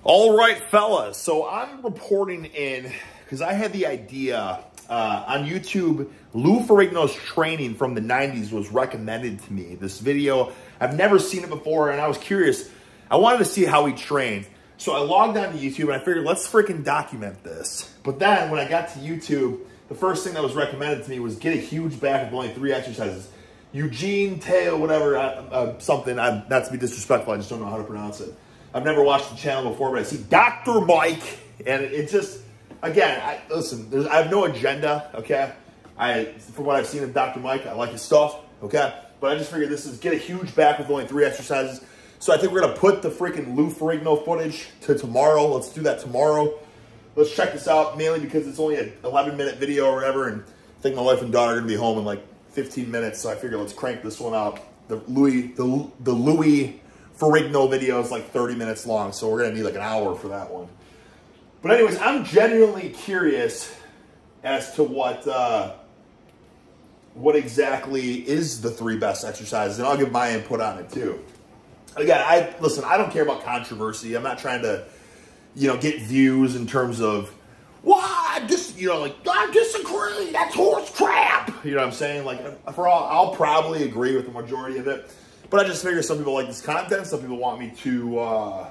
All right, fellas. So I'm reporting in because I had the idea on YouTube. Lou Ferrigno's training from the 90s was recommended to me. This video, I've never seen it before, and I was curious. I wanted to see how he trained. So I logged on to YouTube, and I figured, let's freaking document this. But then when I got to YouTube, the first thing that was recommended to me was get a huge back with only 3 exercises. Eugene, Tail, whatever, something. Not to be disrespectful, I just don't know how to pronounce it. I've never watched the channel before, but I see Dr. Mike, and it just, again, listen, I have no agenda, okay? From what I've seen of Dr. Mike, I like his stuff, okay? But I just figured this is get a huge back with only 3 exercises. So I think we're going to put the freaking Lou Ferrigno footage to tomorrow. Let's do that tomorrow. Let's check this out, mainly because it's only an 11-minute video or whatever, and I think my wife and daughter are going to be home in like 15 minutes, so I figured let's crank this one out. The Louis Ferrigno video is like 30 minutes long, so we're going to need like an hour for that one. But anyways, I'm genuinely curious as to what exactly is the 3 best exercises, and I'll give my input on it too. Again, listen, I don't care about controversy. I'm not trying to, get views in terms of, I disagree, that's horse crap. You know what I'm saying? Like, I'll probably agree with the majority of it. But I just figure some people like this content. Some people want me to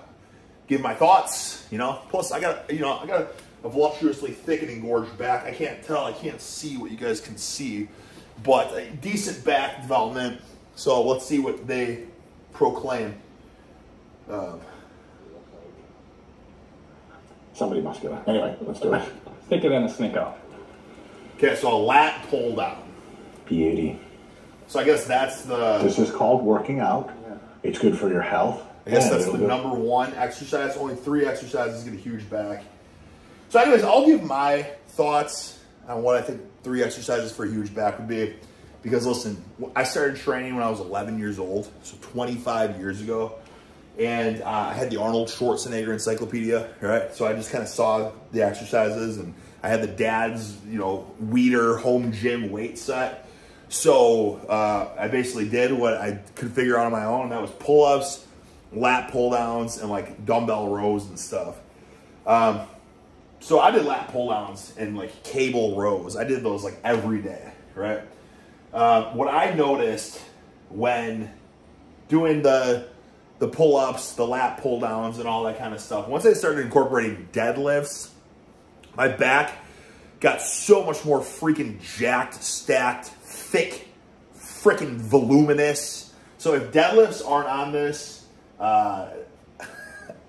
give my thoughts, Plus, I got a voluptuously thick and engorged back. I can't see what you guys can see. But a decent back development. So let's see what they proclaim. Somebody must do it. Anyway, let's do it. Stick it in a snicko. Okay, so a lat pull down. Beauty. So I guess that's This is called working out. Yeah. It's good for your health. I guess that's the number 1 exercise. Only 3 exercises get a huge back. So anyways, I'll give my thoughts on what I think 3 exercises for a huge back would be. Because listen, I started training when I was 11 years old, so 25 years ago. And I had the Arnold Schwarzenegger encyclopedia, right? So I just kind of saw the exercises, and I had the dad's, Weider home gym weight set. So I basically did what I could figure out on my own, and that was pull-ups, lat pull-downs, and like dumbbell rows and stuff. So I did lat pull-downs and like cable rows. I did those like every day, right? What I noticed when doing the pull-ups, the lat pull-downs, and all that kind of stuff, once I started incorporating deadlifts, my back got so much more freaking jacked, stacked, thick, freaking voluminous. So if deadlifts aren't on this, I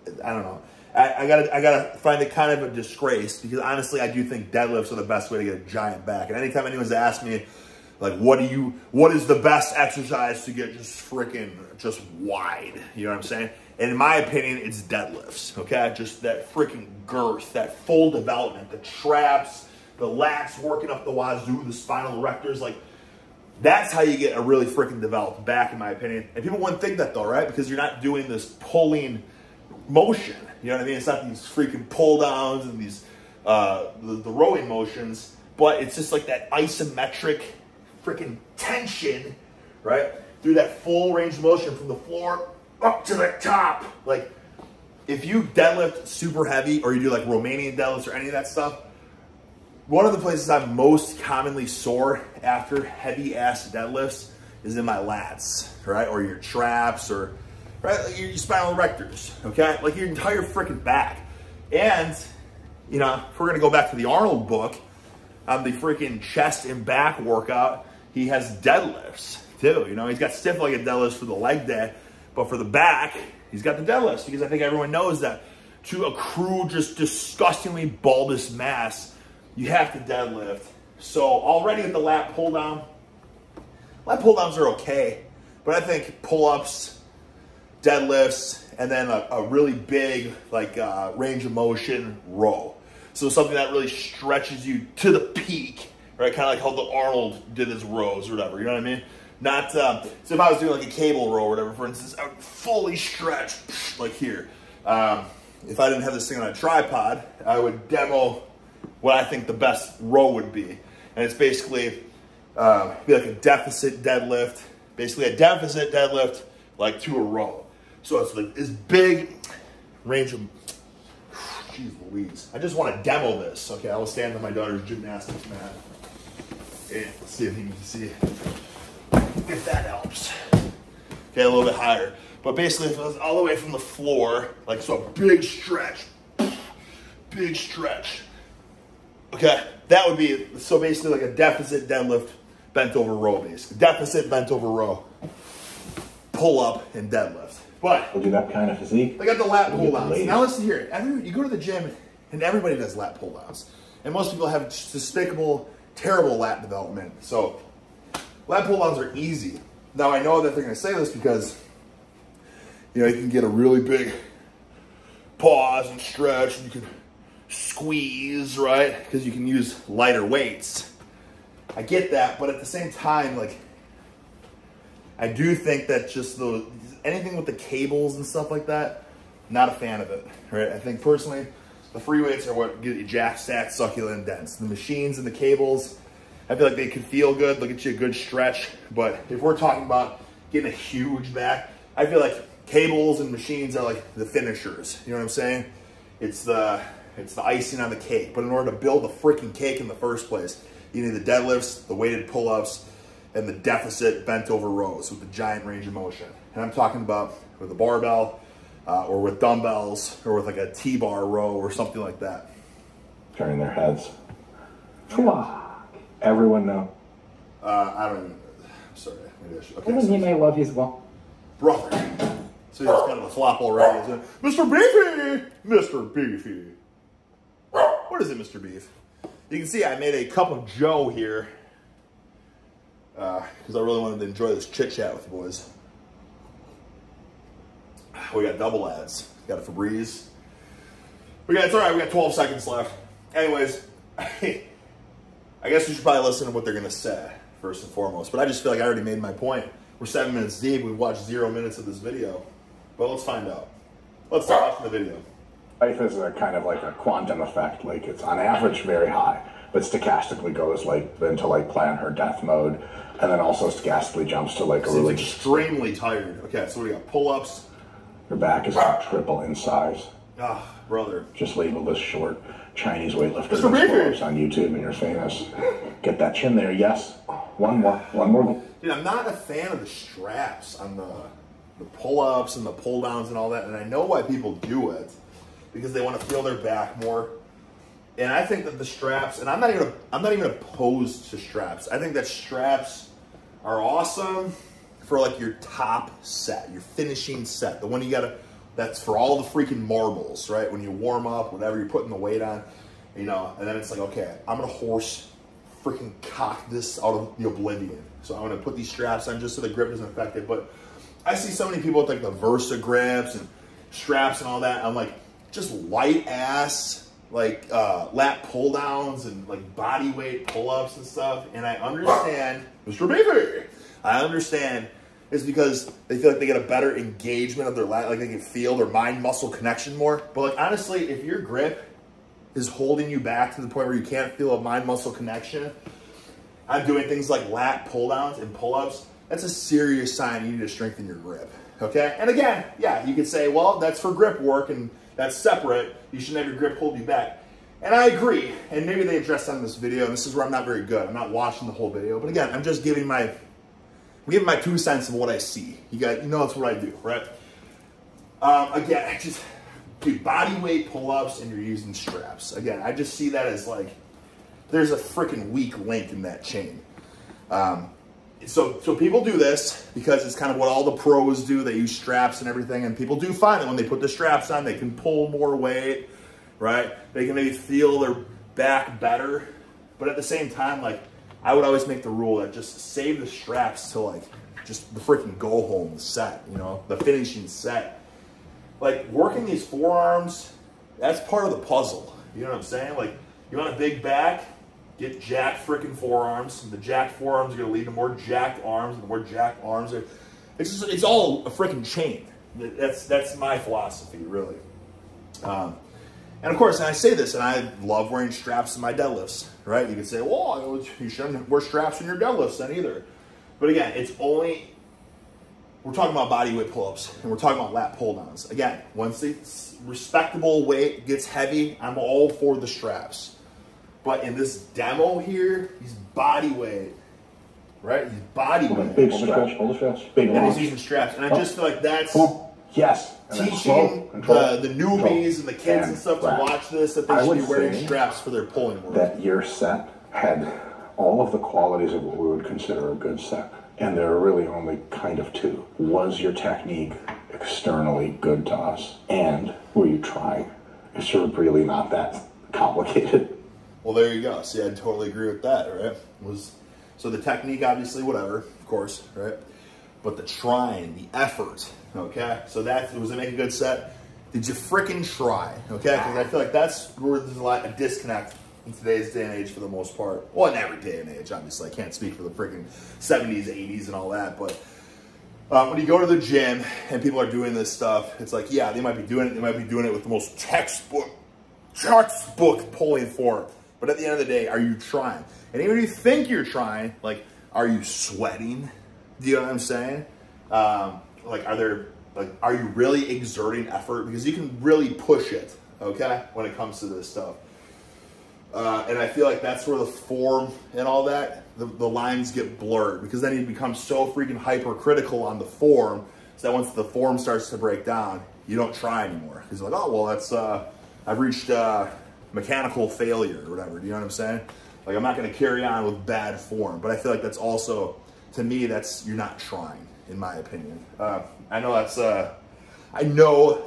don't know. I gotta find it kind of a disgrace, because honestly, I do think deadlifts are the best way to get a giant back. And anytime anyone's asked me, like, what is the best exercise to get just wide? You know what I'm saying? And in my opinion, it's deadlifts, okay? Just that freaking girth, that full development, the traps, the lats working up the wazoo, the spinal erectors, like, that's how you get a really freaking developed back, in my opinion. And people wouldn't think that though, right? Because you're not doing this pulling motion. You know what I mean? It's not these freaking pull downs and these, the rowing motions, but it's just like that isometric freaking tension, right? Through that full range of motion from the floor up to the top. Like, if you deadlift super heavy, or you do like Romanian deadlifts or any of that stuff, one of the places I'm most commonly sore after heavy ass deadlifts is in my lats, right? Or your traps, or like your spinal erectors, okay? Like your entire freaking back. And, if we're gonna go back to the Arnold book, on the freaking chest and back workout, he has deadlifts too. He's got stiff legged deadlifts for the leg day, but for the back, he's got the deadlifts, because I think everyone knows that to accrue just disgustingly bulbous mass, you have to deadlift. So already with the lat pull downs are okay, but I think pull-ups, deadlifts, and then a really big range of motion row. So something that really stretches you to the peak, right? Kind of like how the Arnold did his rows or whatever, you know what I mean? Not, so if I was doing like a cable row or whatever, for instance, I would fully stretch like here. If I didn't have this thing on a tripod, I would demo what I think the best row would be. And it's basically, be like a deficit deadlift, like to a row. So it's like this big range of Jeez Louise. I just want to demo this. Okay, I will stand on my daughter's gymnastics mat. And let's see if you can see if that helps. Okay, a little bit higher. But basically, if it was all the way from the floor, like so, big stretch. Big stretch. Okay, that would be, so basically like a deficit deadlift, bent over row, basically. Deficit, bent over row. Pull up and deadlift. But we'll do that kind of physique. I got the lat pull downs. Now listen here. You go to the gym and everybody does lat pull downs. And most people have despicable, terrible lat development. So lat pull downs are easy. Now I know that they're going to say this because, you know, you can get a really big pause and stretch and you can squeeze, right? Because you can use lighter weights. I get that, but at the same time, like, I do think that just anything with the cables and stuff like that, not a fan of it, right? I think personally, the free weights are what get you jacked, stacked, succulent, and dense. The machines and the cables, I feel like they could feel good, they'll get you a good stretch, but if we're talking about getting a huge back, I feel like cables and machines are like the finishers, you know what I'm saying? It's the icing on the cake, but in order to build the freaking cake in the first place, you need the deadlifts, the weighted pull-ups, and the deficit bent over rows with the giant range of motion. And I'm talking about with a barbell or with dumbbells or with like a T-bar row or something like that. Turning their heads. Everyone know. I don't even, I'm sorry. Maybe I should. Okay, Even he may love his one. brother. So he's kind of a flop already, isn't it? Mr. Beefy! Mr. Beefy. What is it, Mr. Beef? You can see I made a cup of Joe here because I really wanted to enjoy this chit-chat with the boys. We got double ads. We got a Febreze. It's all right. We got 12 seconds left. Anyways, I guess we should probably listen to what they're going to say first and foremost. But I just feel like I already made my point. We're 7 minutes deep. We've watched 0 minutes of this video. But let's find out. Let's start watching the video. Life is a kind of like a quantum effect. Like it's on average very high, but stochastically goes like into like plan her death mode, and then also stochastically jumps to like a really extremely tired. Okay, so we got pull-ups. Your back is like triple in size. Ah, brother. Just label this short Chinese weightlifter Mr. on YouTube, and you're famous. Get that chin there. Yes. One more. Dude, I'm not a fan of the straps on the pull-ups and the pull-downs and all that, and I know why people do it. Because they want to feel their back more. And I think that the straps, and I'm not even opposed to straps. I think that straps are awesome for like your top set, your finishing set. The one you gotta, that's for all the freaking marbles, right? When you warm up, whatever you're putting the weight on, you know, and then it's like, okay, I'm gonna horse freaking cock this out of the oblivion. So I'm gonna put these straps on just so the grip isn't affected. But I see so many people with like the Versa grips and straps and all that. I'm like, just light ass, like lat pull downs and like body weight pull-ups and stuff. And I understand, Mr. Beefy, I understand it's because they feel like they get a better engagement of their lat, like they can feel their mind-muscle connection more. But like honestly, if your grip is holding you back to the point where you can't feel a mind-muscle connection, I'm doing things like lat pull downs and pull-ups, that's a serious sign you need to strengthen your grip, okay? And again, yeah, you could say, well, that's for grip work and that's separate. You shouldn't have your grip hold you back. And I agree. And maybe they addressed that in this video, and this is where I'm not very good. I'm not watching the whole video. But again, I'm just giving my 2 cents of what I see. You know that's what I do, right? Again, I just do body weight pull-ups and you're using straps. Again, I just see that as like, there's a freaking weak link in that chain. So people do this because it's kind of what all the pros do. They use straps and everything, and people do find that when they put the straps on, they can pull more weight, right? They can maybe feel their back better. But at the same time, like, I would always make the rule that just save the straps to like just the freaking go home set, you know, the finishing set. Like working these forearms, that's part of the puzzle. You know what I'm saying? Like you want a big back, get jacked freaking forearms. The jacked forearms are going to lead to more jacked arms, and the more jacked arms are. It's all a freaking chain. That's my philosophy, really. And of course, and I say this, and I love wearing straps in my deadlifts, right? You could say, well, you shouldn't wear straps in your deadlifts then either. But again, it's only we're talking about body weight pull-ups, and we're talking about lat pull-downs. Again, once it's respectable weight gets heavy, I'm all for the straps. But in this demo here, he's body weight, right? He's body weight. Big stretch, hold the stretch. Big and he's using straps. And I just feel like that's yes. teaching the newbies and the kids and stuff to watch this, that they should be wearing straps for their pulling work. That your set had all of the qualities of what we would consider a good set. And there are really only kind of two. Was your technique externally good to us? And were you trying? It's sort of really not that complicated. Well, there you go. See, I totally agree with that, right? So the technique, obviously, whatever, of course, right? But the trying, the effort, okay? So was it make a good set? Did you frickin' try, okay? Because I feel like that's where there's a lot of disconnect in today's day and age for the most part. Well, in every day and age, obviously. I can't speak for the freaking 70s, 80s, and all that. But when you go to the gym and people are doing this stuff, it's like, yeah, they might be doing it. They might be doing it with the most textbook pulling form. But at the end of the day, are you trying? And even if you think you're trying, like, are you sweating? Do you know what I'm saying? Are you really exerting effort? Because you can really push it, okay, when it comes to this stuff. And I feel like that's where the form and all that, the lines get blurred, because then you become so freaking hypercritical on the form, so that once the form starts to break down, you don't try anymore. Because you're like, oh, well, that's, I've reached mechanical failure or whatever. Do you know what I'm saying? Like, I'm not going to carry on with bad form. But I feel like that's also, to me, you're not trying, in my opinion. I know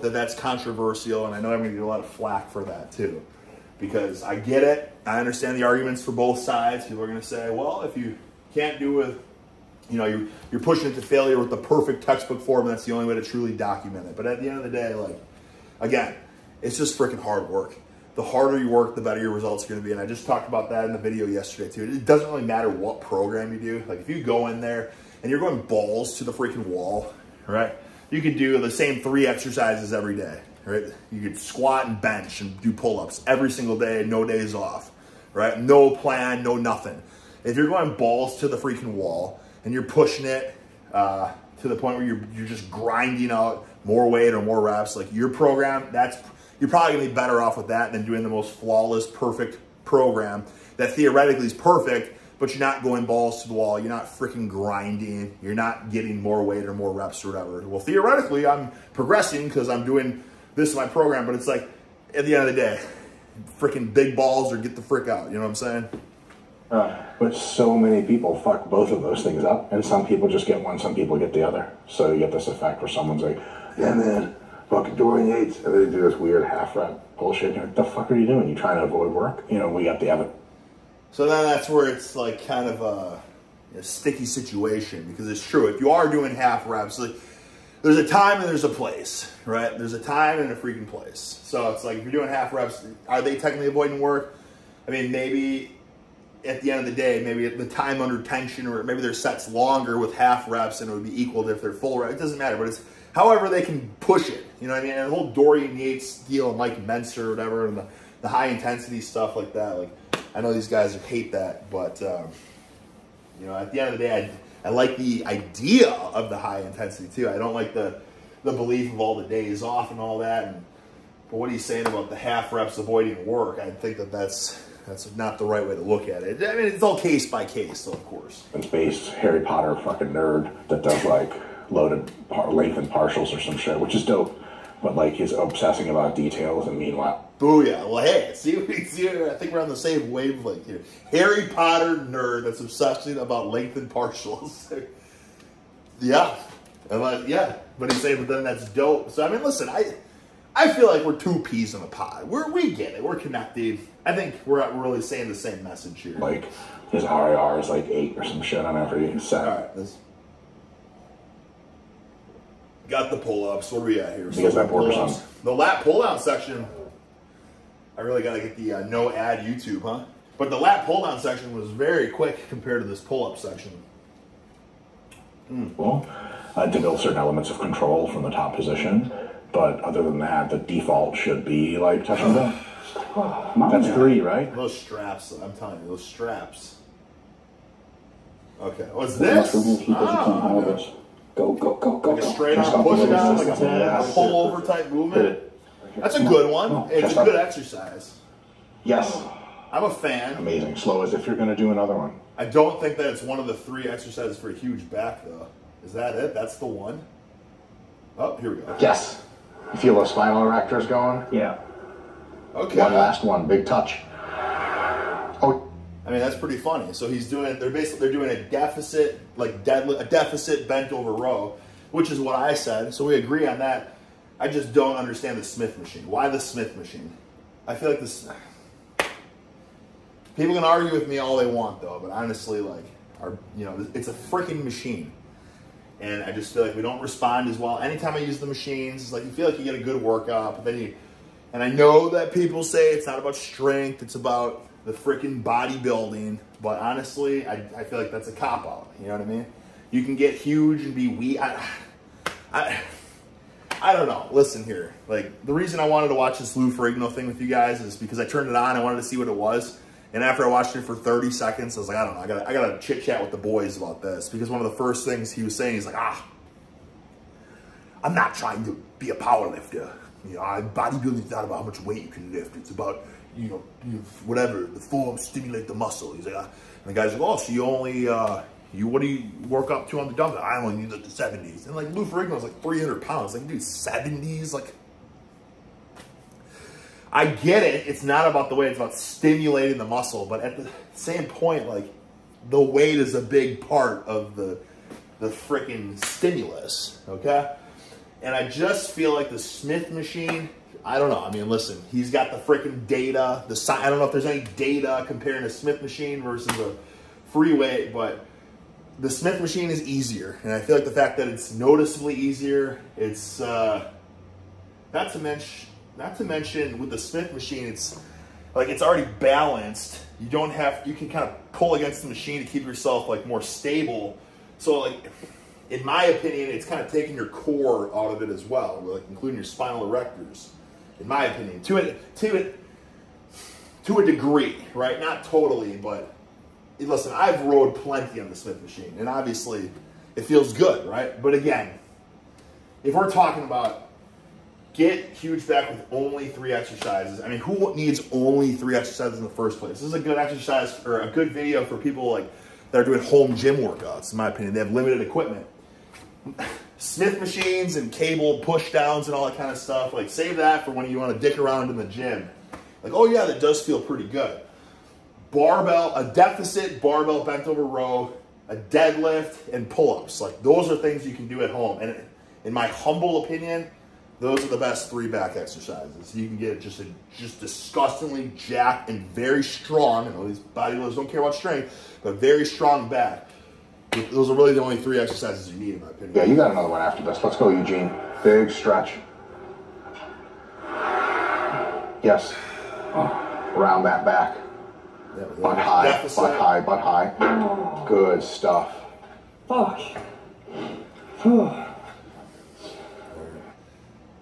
that's controversial, and I know I'm going to get a lot of flack for that too. Because I get it. I understand the arguments for both sides. People are going to say, well, if you can't do it, you know, you're pushing it to failure with the perfect textbook form, that's the only way to truly document it. But at the end of the day, like, again, it's just freaking hard work. The harder you work, the better your results are going to be. And I just talked about that in the video yesterday too. It doesn't really matter what program you do. Like, if you go in there and you're going balls to the freaking wall, right? You could do the same 3 exercises every day. Right? You could squat and bench and do pull-ups every single day, no days off, right? No plan, no nothing. If you're going balls to the freaking wall and you're pushing it to the point where you're just grinding out more weight or more reps, like your program, you're probably gonna be better off with that than doing the most flawless, perfect program that theoretically is perfect, but you're not going balls to the wall. You're not freaking grinding. You're not getting more weight or more reps or whatever. Well, theoretically, I'm progressing because I'm doing this is my program, but it's like, at the end of the day, freaking big balls or get the frick out. You know what I'm saying? But so many people fuck both of those things up, and some people just get one, some people get the other. So you get this effect where someone's like, yeah, man, fucking Dorian Yates, and they do this weird half-rep bullshit. And you're like, the fuck are you doing? You trying to avoid work? You know, we got the evidence. So then that's where it's like kind of a sticky situation, because it's true. If you are doing half reps, like, there's a time and there's a place, right? There's a time and a freaking place. So it's like, if you're doing half reps, are they technically avoiding work? I mean, maybe at the end of the day, maybe the time under tension, or maybe their set's longer with half reps and it would be equal to if they're full reps. It doesn't matter, but it's however they can push it. You know what I mean? And the whole Dorian Yates deal and Mike Mentzer or whatever, and the high intensity stuff like that. Like, I know these guys hate that, but you know, at the end of the day, I like the idea of the high intensity too. I don't like the belief of all the days off and all that. But what he's saying about the half reps avoiding work, I think that's not the right way to look at it. I mean, it's all case by case, so of course. Based Harry Potter fucking nerd that does like loaded lengthened partials or some shit, which is dope. But like, he's obsessing about details, and meanwhile, booyah. Well, hey, see, I think we're on the same wavelength here. Harry Potter nerd that's obsessing about lengthened partials. Yeah. Yeah. But he's saying, but then that's dope. So, I mean, listen, I feel like we're two peas in a pod. We get it. We're connected. I think we're really saying the same message here. Like, his RIR is like 8 or some shit on every set. All right. Got the pull-ups. What are we at here? Because that pull-ups. The lat pull-down section, I really got to get the no ad YouTube, huh? But the lat pull-down section was very quick compared to this pull-up section. Well, develop certain elements of control from the top position, but other than that, the default should be like touch and go. That's 3, right? Those straps, I'm telling you, those straps. Okay, what's this? Go, go, go, go, like a go. straight arm push down, like a pull over type movement. That's a good one. It's a good exercise. Yes. I'm a fan. Amazing. Slow as if you're going to do another one. I don't think that it's one of the 3 exercises for a huge back, though. Is that it? That's the one? Oh, here we go. Yes. You feel those spinal erectors going? Yeah. Okay. One last one. Big touch. Oh. I mean, that's pretty funny. So they're doing a deficit, like deadlift, a deficit bent over row, which is what I said. So we agree on that. I just don't understand the Smith machine. Why the Smith machine? I feel like this... People can argue with me all they want, though, but honestly, like, it's a freaking machine. And I just feel like we don't respond as well. Anytime I use the machines, it's like you feel like you get a good workout, but then and I know that people say it's not about strength, it's about the freaking bodybuilding, but honestly, I feel like that's a cop-out, you know what I mean? You can get huge and be weak. I don't know. Listen here. Like, the reason I wanted to watch this Lou Ferrigno thing with you guys is because I turned it on, I wanted to see what it was. And after I watched it for 30 seconds, I was like, I don't know, I gotta chit chat with the boys about this. Because one of the first things he was saying, he's like, I'm not trying to be a power lifter. You know, bodybuilding is not about how much weight you can lift. It's about, whatever, the form stimulate the muscle. He's like, and the guy's like, oh, so you only, what do you work up to on the dumbbell? I only need like the 70s. And like Lou Ferrigno was like 300 pounds. Like, dude, 70s? Like, I get it. It's not about the weight. It's about stimulating the muscle. But at the same point, like, the weight is a big part of the freaking stimulus, okay? And I just feel like the Smith machine, I don't know. I mean, listen, he's got the freaking data. I don't know if there's any data comparing a Smith machine versus a free weight, but the Smith machine is easier. And I feel like the fact that it's noticeably easier, it's not to mention with the Smith machine, it's like it's already balanced. You can kind of pull against the machine to keep yourself like more stable. So like, in my opinion, it's kind of taking your core out of it as well, like including your spinal erectors. In my opinion, to a degree, right? Not totally, but listen, I've rode plenty on the Smith machine, and obviously it feels good, right? But again, if we're talking about get huge back with only 3 exercises. I mean, who needs only 3 exercises in the first place? This is a good exercise or a good video for people like that are doing home gym workouts, in my opinion. They have limited equipment. Smith machines and cable push downs and all that kind of stuff. Like, save that for when you want to dick around in the gym. Like, oh yeah, that does feel pretty good. Barbell, a deficit barbell bent over row, a deadlift, and pull-ups. Like, those are things you can do at home. And in my humble opinion, those are the best 3 back exercises. You can get just disgustingly jacked and very strong. I know these bodybuilders don't care about strength, but very strong back. Those are really the only 3 exercises you need, in my opinion. Yeah, you got another one after this. Let's go, Eugene. Big stretch. Yes. Around that back. Yeah, butt high, butt high, butt high. Oh. Good stuff. Fuck.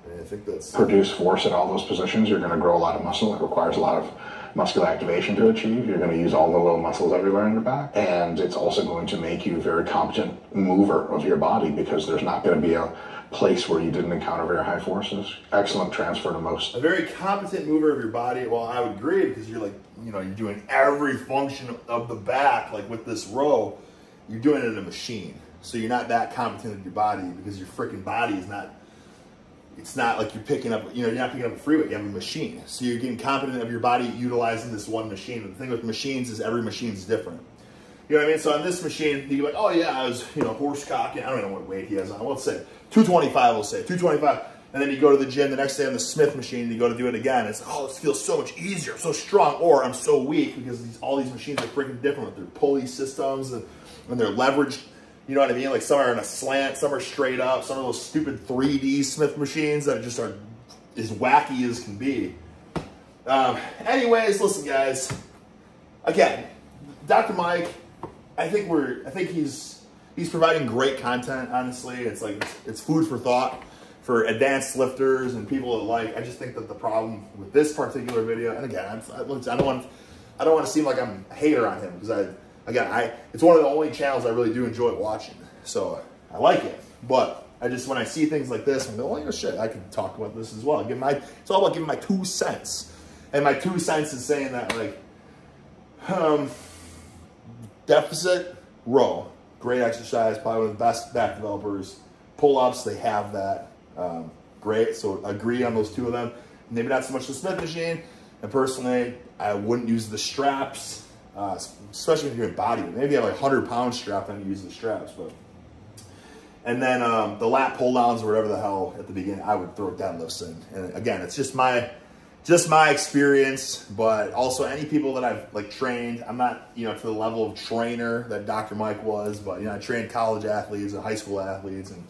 I think that's... Produce force in all those positions. You're going to grow a lot of muscle. It requires a lot of muscular activation to achieve. You're going to use all the little muscles everywhere in your back. And it's also going to make you a very competent mover of your body, because there's not going to be a place where you didn't encounter very high forces. Excellent transfer to most. A very competent mover of your body. Well, I would agree, because you're like, you're doing every function of the back. Like with this row, you're doing it in a machine. So you're not that competent of your body, because your freaking body is not... It's not like you're picking up, you're not picking up a free weight, you have a machine. So you're getting competent of your body utilizing this one machine. And the thing with machines is every machine's different. You know what I mean? So on this machine, you're like, oh yeah, I was, horse cocking. I don't know what weight he has on. Let's say 225, we'll say 225. And then you go to the gym the next day on the Smith machine, and you go to do it again. It's, oh, this feels so much easier. I'm so strong. Or I'm so weak, because all these machines are freaking different with their pulley systems and their leverage. You know what I mean? Like, some are in a slant, some are straight up, some of those stupid 3D Smith machines that just are as wacky as can be. Anyways, listen, guys. Again, Dr. Mike, I think he's providing great content. Honestly, it's like it's food for thought for advanced lifters and people that like. I just think that the problem with this particular video, and again, I don't want to seem like I'm a hater on him, because it's one of the only channels I really do enjoy watching. So I like it. But I just, when I see things like this, I'm going, oh, shit, I can talk about this as well. It's all about giving my 2 cents. And my 2 cents is saying that, like, deficit row, great exercise, probably one of the best back developers. Pull-ups, they have that. Great, so agree on those 2 of them. Maybe not so much the Smith machine. And personally, I wouldn't use the straps, especially if you're doing body. Maybe you have like 100-pound strap and you use the straps. But and then the lat pull downs or whatever the hell at the beginning, I would throw deadlifts in. And again, it's just my experience, but also any people that I've like trained. I'm not, you know, to the level of trainer that Dr. Mike was, but you know, I trained college athletes and high school athletes and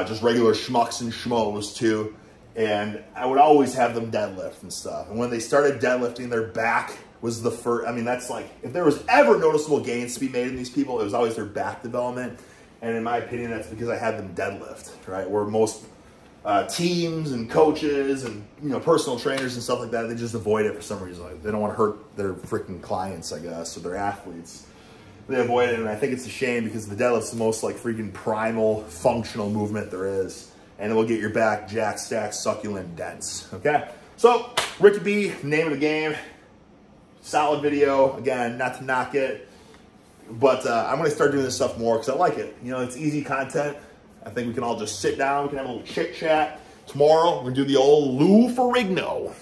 just regular schmucks and schmoes too. And I would always have them deadlift and stuff. And when they started deadlifting, their back was the first. I mean, that's like, if there was ever noticeable gains to be made in these people, it was always their back development. And in my opinion, that's because I had them deadlift, right? Where most teams and coaches and, you know, personal trainers and stuff like that, they just avoid it for some reason. Like, they don't want to hurt their freaking clients, I guess, or their athletes. They avoid it, and I think it's a shame because the deadlift's the most like freaking primal, functional movement there is. And it will get your back jacked, stacked, succulent, dense, okay? So, Ricky B, name of the game. Solid video. Again, not to knock it. But I'm going to start doing this stuff more because I like it. You know, it's easy content. I think we can all just sit down. We can have a little chit-chat. Tomorrow, we're going to do the old Lou Ferrigno.